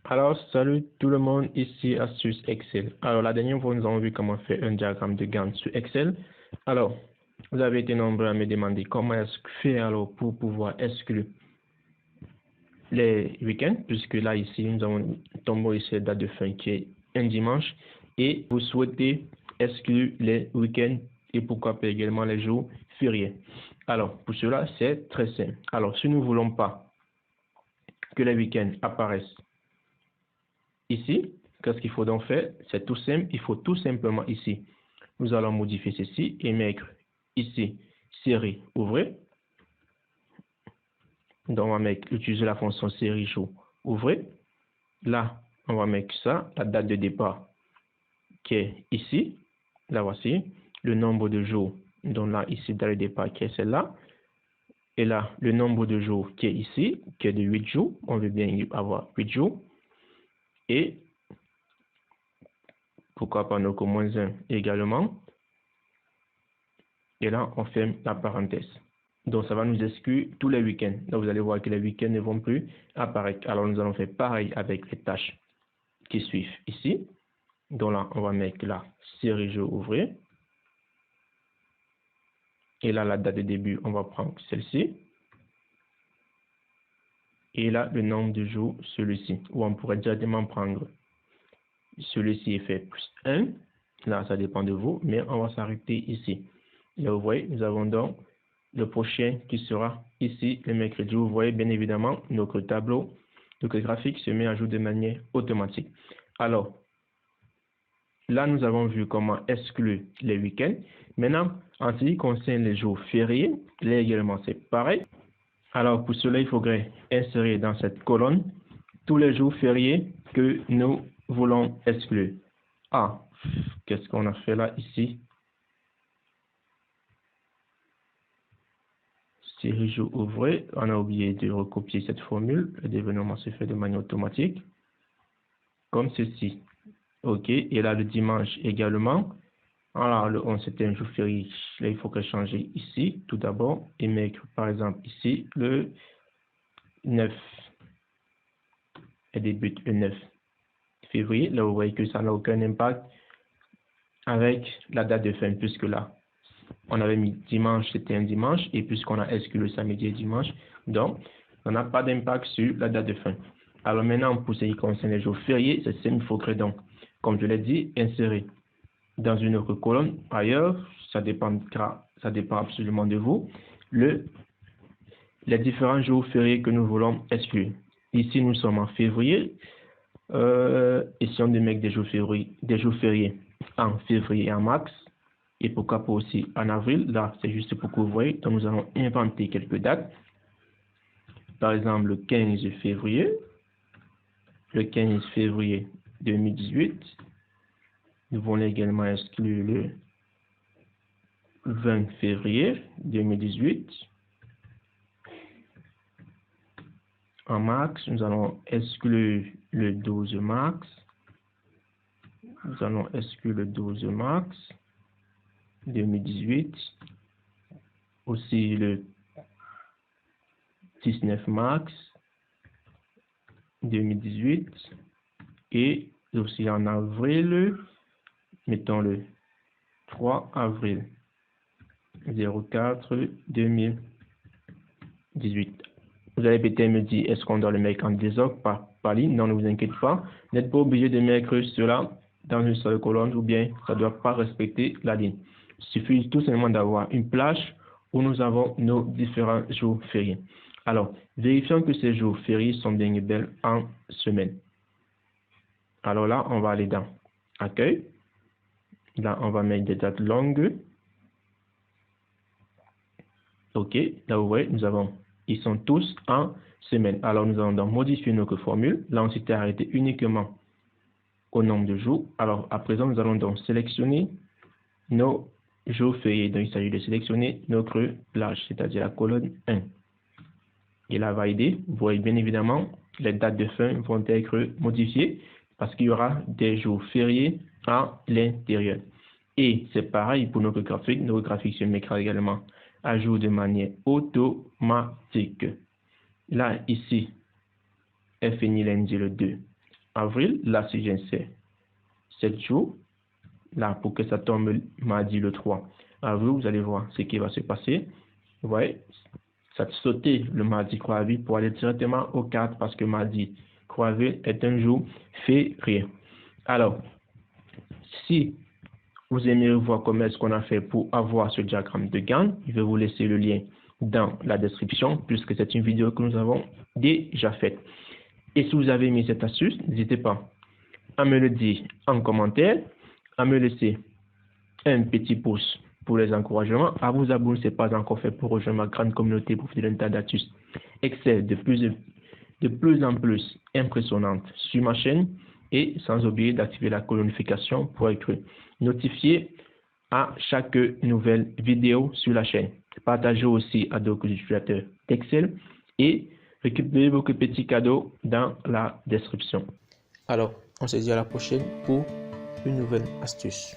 Alors, salut tout le monde, ici Astuce Excel. Alors, la dernière fois, nous avons vu comment faire un diagramme de Gantt sur Excel. Alors, vous avez été nombreux à me demander comment est-ce que faire alors pour pouvoir exclure les week-ends, puisque là, ici, nous avons tombé ici la date de fin qui est un dimanche, et vous souhaitez exclure les week-ends et pourquoi pas également les jours fériés. Alors, pour cela, c'est très simple. Alors, si nous ne voulons pas que les week-ends apparaissent ici, qu'est-ce qu'il faut donc faire? C'est tout simple. Il faut tout simplement ici, nous allons modifier ceci et mettre ici, série, ouvrez. Donc, on va utiliser la fonction série jour, ouvrez. Là, on va mettre ça, la date de départ qui est ici. Là, voici le nombre de jours. Donc là, ici, dans le départ qui est celle-là. Et là, le nombre de jours qui est ici, qui est de 8 jours. On veut bien avoir 8 jours. Et pourquoi pas donc au moins 1 également. Et là, on ferme la parenthèse. Donc, ça va nous exclure tous les week-ends. Donc, vous allez voir que les week-ends ne vont plus apparaître. Alors, nous allons faire pareil avec les tâches qui suivent ici. Donc là, on va mettre la série jour ouvrée. Et là, la date de début, on va prendre celle-ci. Et là, le nombre de jours, celui-ci. Ou on pourrait directement prendre celui-ci est fait plus 1. Là, ça dépend de vous, mais on va s'arrêter ici. Là, vous voyez, nous avons donc le prochain qui sera ici le mercredi. Vous voyez bien évidemment notre tableau, notre graphique se met à jour de manière automatique. Alors, là, nous avons vu comment exclure les week-ends. Maintenant, en ce qui concerne les jours fériés, là également, c'est pareil. Alors, pour cela, il faudrait insérer dans cette colonne tous les jours fériés que nous voulons exclure. Ah, qu'est-ce qu'on a fait là, ici? Série jour ouvré. On a oublié de recopier cette formule. Le développement se fait de manière automatique. Comme ceci. OK. Et là, le dimanche également. Alors, le 11, c'était un jour férié. Là, il faut que changer ici, tout d'abord. Et mettre, par exemple, ici, le 9. Et débute le 9 février. Là, vous voyez que ça n'a aucun impact avec la date de fin, puisque là, on avait mis dimanche, c'était un dimanche, et puisqu'on a exclu le samedi et dimanche, donc, on n'a pas d'impact sur la date de fin. Alors maintenant, pour ce qui concerne les jours fériés, c'est simple, il faudrait donc, comme je l'ai dit, insérer dans une autre colonne. Ailleurs, ça dépend absolument de vous, les différents jours fériés que nous voulons exclure. Ici, nous sommes en février, et si on met des jours fériés en février et en mars, et pourquoi pas aussi en avril, là c'est juste pour que vous voyez, donc nous allons inventer quelques dates. Par exemple le 15 février, 2018, nous voulons également exclure le 20 février 2018. En mars, nous allons exclure le 12 mars. Nous allons exclure le 12 mars 2018. Aussi le 19 mars 2018. Et aussi en avril, mettons le 3 avril 04 2018. Vous allez peut-être me dire, est-ce qu'on doit le mettre en désordre par ligne? Non, ne vous inquiétez pas. Vous n'êtes pas obligé de mettre cela dans une seule colonne ou bien ça ne doit pas respecter la ligne. Il suffit tout simplement d'avoir une plage où nous avons nos différents jours fériés. Alors, vérifions que ces jours fériés sont bien et belles en semaine. Alors là, on va aller dans Accueil. Là, on va mettre des dates longues. OK. Là, vous voyez, ils sont tous en semaine. Alors, nous allons donc modifier notre formule. Là, on s'était arrêté uniquement au nombre de jours. Alors, à présent, nous allons donc sélectionner nos jours fériés. Donc, il s'agit de sélectionner notre plage, c'est-à-dire la colonne 1. Et là, valider. Vous voyez bien évidemment, les dates de fin vont être modifiées parce qu'il y aura des jours fériés à l'intérieur. Et c'est pareil pour notre graphique. Notre graphique se mettra également à jour de manière automatique. Là, ici, est fini lundi le 2 avril, là si j'insère 7 jours, là pour que ça tombe mardi le 3 avril, vous allez voir ce qui va se passer. Vous voyez, ça sauter le mardi 3 avril pour aller directement au 4 parce que mardi 3 avril est un jour férié. Alors, si vous aimeriez voir comment est-ce qu'on a fait pour avoir ce diagramme de Gann, je vais vous laisser le lien dans la description puisque c'est une vidéo que nous avons déjà faite. Et si vous avez aimé cette astuce, n'hésitez pas à me le dire en commentaire, à me laisser un petit pouce pour les encouragements, à vous abonner si ce n'est pas encore fait pour rejoindre ma grande communauté pour faire un tas d'astuces Excel de plus en plus impressionnantes sur ma chaîne et sans oublier d'activer la notification pour être notifié à chaque nouvelle vidéo sur la chaîne. Partagez aussi à d'autres utilisateurs d'Excel et récupérez vos petits cadeaux dans la description. Alors, on se dit à la prochaine pour une nouvelle astuce.